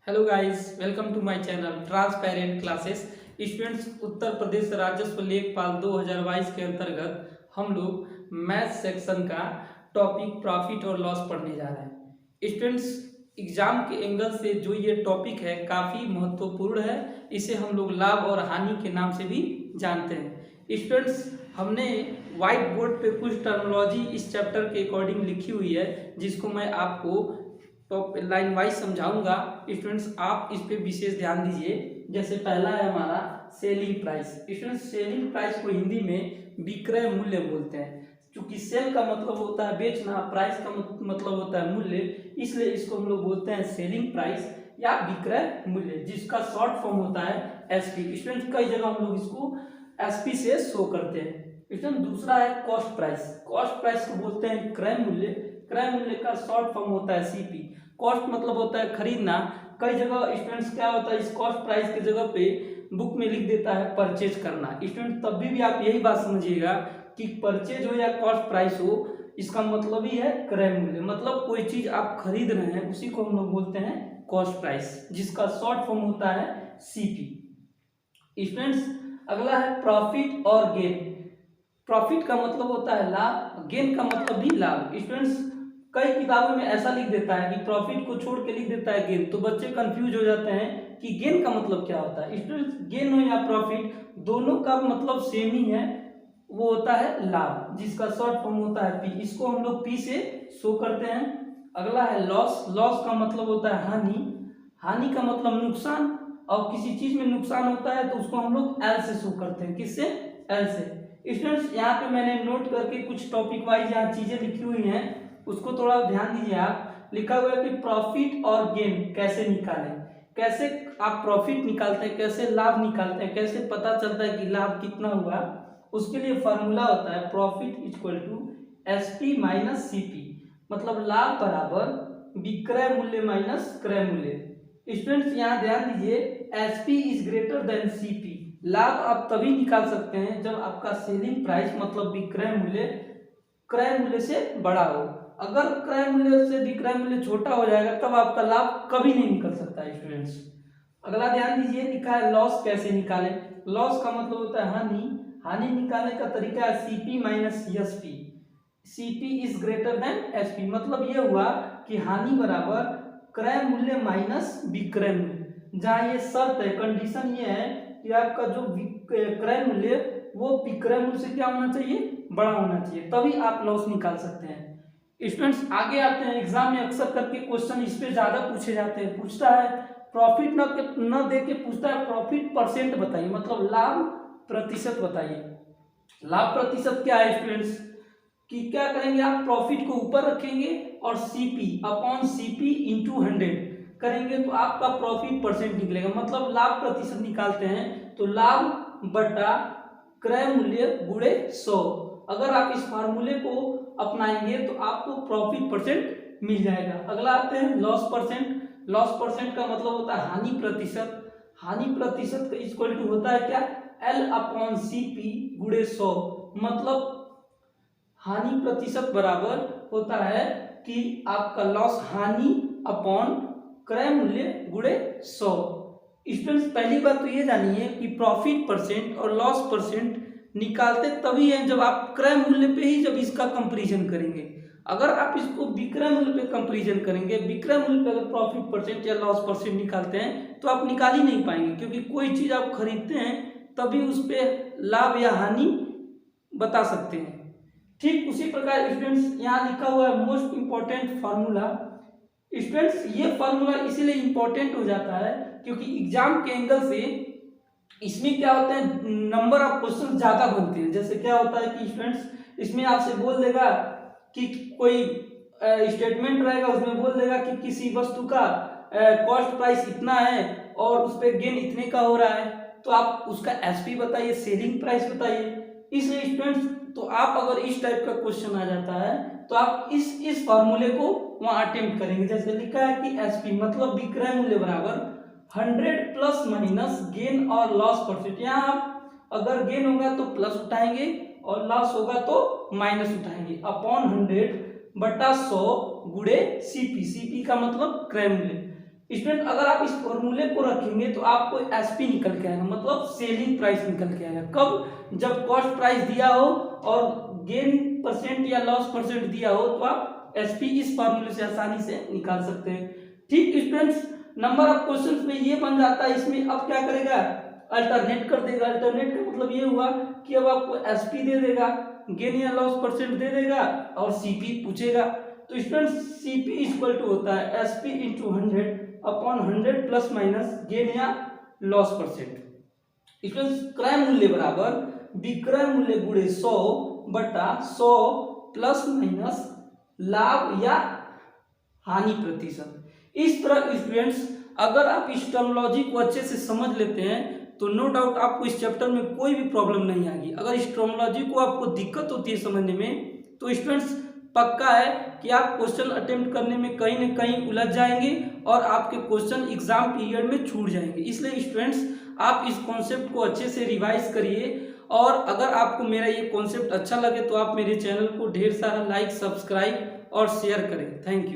Hello guys, welcome to my channel transparent classes. Students, Uttar Pradesh राजस्व लेखपाल 2022 के अंतर्गत हम लोग मैथ सेक्शन का टॉपिक प्रॉफिट और लॉस पढ़ने जा रहे हैं। स्टूडेंट्स, एग्जाम के एंगल से जो ये टॉपिक है काफ़ी महत्वपूर्ण है। इसे हम लोग लाभ और हानि के नाम से भी जानते हैं। स्टूडेंट्स, हमने व्हाइट बोर्ड पे कुछ टर्मिनोलॉजी इस चैप्टर के अकॉर्डिंग लिखी हुई है, जिसको मैं आपको तो लाइन वाइज समझाऊंगा। स्टूडेंट्स, आप इस पे विशेष ध्यान दीजिए। जैसे पहला है हमारा selling price. Students, selling price को हिंदी में विक्रय मूल्य बोलते हैं। क्योंकि सेल का मतलब होता है बेचना, प्राइस का मतलब होता है मूल्य, इसलिए इसको हम लोग बोलते हैं सेलिंग प्राइस या विक्रय मूल्य, जिसका शॉर्ट फॉर्म होता है एसपी। स्टूडेंट्स, कई जगह हम लोग इसको एसपी से शो करते हैं। स्टूडेंट, दूसरा है कॉस्ट प्राइस। कॉस्ट प्राइस को बोलते हैं क्रय मूल्य। क्रय मूल्य का शॉर्ट फॉर्म होता है सीपी। कॉस्ट मतलब होता है खरीदना। कई जगह स्टूडेंट्स क्या होता है, इस कॉस्ट प्राइस की जगह पे बुक में लिख देता है परचेज करना। स्टूडेंट, तब भी आप यही बात समझिएगा कि परचेज हो या कॉस्ट प्राइस हो, इसका मतलब ही है क्रय मूल्य। मतलब कोई चीज आप खरीद रहे हैं उसी को हम लोग बोलते हैं कॉस्ट प्राइस, जिसका शॉर्ट फॉर्म होता है सीपी। स्टूडेंट्स, अगला है प्रॉफिट और गेन। प्रॉफिट का मतलब होता है लाभ, गेन का मतलब भी लाभ। स्टूडेंट्स, कई किताबों में ऐसा लिख देता है कि प्रॉफिट को छोड़ के लिख देता है गेन, तो बच्चे कंफ्यूज हो जाते हैं कि गेन का मतलब क्या होता है। स्टूडेंट्स, गेन हो या प्रॉफिट, दोनों का मतलब सेम ही है, वो होता है लाभ, जिसका शॉर्ट फॉर्म होता है पी। इसको हम लोग पी से शो करते हैं। अगला है लॉस। लॉस का मतलब होता है हानि। हानि का मतलब नुकसान, और किसी चीज में नुकसान होता है तो उसको हम लोग एल से शो करते हैं। किससे? एल से। स्टूडेंट्स, यहाँ पे मैंने नोट करके कुछ टॉपिक वाइज यहाँ चीजें लिखी हुई हैं, उसको थोड़ा ध्यान दीजिए। आप लिखा हुआ है कि प्रॉफिट और गेन कैसे निकालें। कैसे आप प्रॉफिट निकालते हैं, कैसे लाभ निकालते हैं, कैसे पता चलता है कि लाभ कितना हुआ। उसके लिए फॉर्मूला होता है profit equal to SP minus CP. मतलब लाभ बराबर विक्रय मूल्य माइनस क्रय मूल्य। स्टूडेंट्स, यहाँ ध्यान दीजिए, SP is greater than CP. लाभ आप तभी निकाल सकते हैं जब आपका सेलिंग प्राइस मतलब विक्रय मूल्य क्रय मूल्य से बड़ा हो। अगर क्रय मूल्य से विक्रय मूल्य छोटा हो जाएगा तब आपका लाभ कभी नहीं निकल सकता है। स्टूडेंट्स, अगला ध्यान दीजिए, लिखा है लॉस कैसे निकालें। लॉस का मतलब होता है हानि। हानि निकालने का तरीका है CP minus SP. CP is greater than SP. मतलब ये हुआ कि हानि बराबर क्रय मूल्य माइनस विक्रय मूल्य। जहां ये शर्त है, कंडीशन ये है कि आपका जो क्रय मूल्य वो विक्रय मूल्य से क्या होना चाहिए, बड़ा होना चाहिए, तभी आप लॉस निकाल सकते हैं। स्टूडेंट्स, आगे आते हैं। एग्जाम में अक्सर करके क्वेश्चन इस पे ज्यादा पूछे जाते हैं। पूछता है प्रॉफिट न दे के पूछता है प्रॉफिट परसेंट बताइए, मतलब लाभ प्रतिशत बताइए। लाभ प्रतिशत क्या है स्टूडेंट्स, कि क्या करेंगे आप, प्रॉफिट को ऊपर रखेंगे और सीपी अपॉन सीपी इंटू 100 करेंगे तो आपका प्रॉफिट परसेंट निकलेगा। मतलब लाभ प्रतिशत निकालते हैं तो लाभ बटा क्रय मूल्य गुणे 100। अगर आप इस फार्मूले को अपनाएंगे तो आपको प्रॉफिट परसेंट मिल जाएगा। अगला आते हैं लॉस परसेंट। लॉस परसेंट का मतलब होता है हानि प्रतिशत। हानि प्रतिशत का इक्वल टू होता है क्या, एल अपॉन सीपी गुणे 100। मतलब हानि प्रतिशत बराबर होता है कि आपका लॉस हानि अपॉन क्रय मूल्य गुणे 100। स्टूडेंट्स, पहली बात तो ये जानिए कि प्रॉफिट परसेंट और लॉस परसेंट निकालते तभी है जब आप क्रय मूल्य पे ही जब इसका कंपैरिजन करेंगे। अगर आप इसको विक्रय मूल्य पे कंपैरिजन करेंगे, विक्रय मूल्य पे अगर प्रॉफिट परसेंट या लॉस परसेंट निकालते हैं तो आप निकाल ही नहीं पाएंगे, क्योंकि कोई चीज आप खरीदते हैं तभी उस पर लाभ या हानि बता सकते हैं। ठीक उसी प्रकार स्टूडेंट्स, यहाँ लिखा हुआ है मोस्ट इंपॉर्टेंट फार्मूला। स्टूडेंट्स, ये फार्मूला इसीलिए इंपॉर्टेंट हो जाता है क्योंकि एग्जाम के एंगल से इसमें क्या होता है, नंबर ऑफ क्वेश्चन ज्यादा बनते हैं। जैसे क्या होता है कि स्टूडेंट्स, इसमें आपसे बोल देगा कि कोई स्टेटमेंट रहेगा, उसमें बोल देगा कि किसी वस्तु का कॉस्ट प्राइस इतना है और उस पर गेन इतने का हो रहा है, तो आप उसका एसपी बताइए, सेलिंग प्राइस बताइए। इसलिए स्टूडेंट्स, तो आप अगर इस टाइप का क्वेश्चन आ जाता है तो आप इस फार्मूले को वहां अटेम्प्ट करेंगे। जैसे लिखा है कि एसपी मतलब विक्रय मूल्य बराबर 100 प्लस माइनस गेन और लॉस परसेंट। यहाँ आप अगर गेन होगा तो प्लस उठाएंगे और लॉस होगा तो माइनस उठाएंगे, अपॉन 100 बटा 100 गुणे सीपी। सीपी का मतलब क्रय मूल्य। स्टूडेंट अगर आप इस फॉर्मूले को रखेंगे तो आपको एसपी निकल के आएगा, मतलब सेलिंग प्राइस निकल के आएगा। कब? जब कॉस्ट प्राइस दिया हो और गेन परसेंट या लॉस परसेंट दिया हो तो आप एसपी इस फॉर्मूले से आसानी से निकाल सकते हैं। ठीक स्टूडेंट्स, नंबर ऑफ क्वेश्चंस में ये बन जाता है। इसमें अब क्या करेगा? अल्टरनेट कर देगा। अल्टरनेट का मतलब ये हुआ कि अब आपको एसपी दे देगा, गेन या लॉस परसेंट दे देगा और सीपी पूछेगा। तो स्टूडेंट्स सीपी इक्वल टू होता है SP into 100 upon 100 plus minus gain या लॉस परसेंट। स्टूडेंट्स क्रय मूल्य बराबर विक्रय मूल्य गुणे 100 बटा 100 प्लस माइनस लाभ या हानि प्रतिशत। इस तरह स्टूडेंट्स अगर आप इस टर्मिनोलॉजी को अच्छे से समझ लेते हैं तो नो डाउट आपको इस चैप्टर में कोई भी प्रॉब्लम नहीं आएगी। अगर इस टर्मिनोलॉजी को आपको दिक्कत होती है समझने में तो स्टूडेंट्स पक्का है कि आप क्वेश्चन अटेम्प्ट करने में कहीं ना कहीं उलझ जाएंगे और आपके क्वेश्चन एग्जाम पीरियड में छूट जाएंगे। इसलिए स्टूडेंट्स आप इस कॉन्सेप्ट को अच्छे से रिवाइज करिए और अगर आपको मेरा ये कॉन्सेप्ट अच्छा लगे तो आप मेरे चैनल को ढेर सारा लाइक, सब्सक्राइब और शेयर करें। Thank you.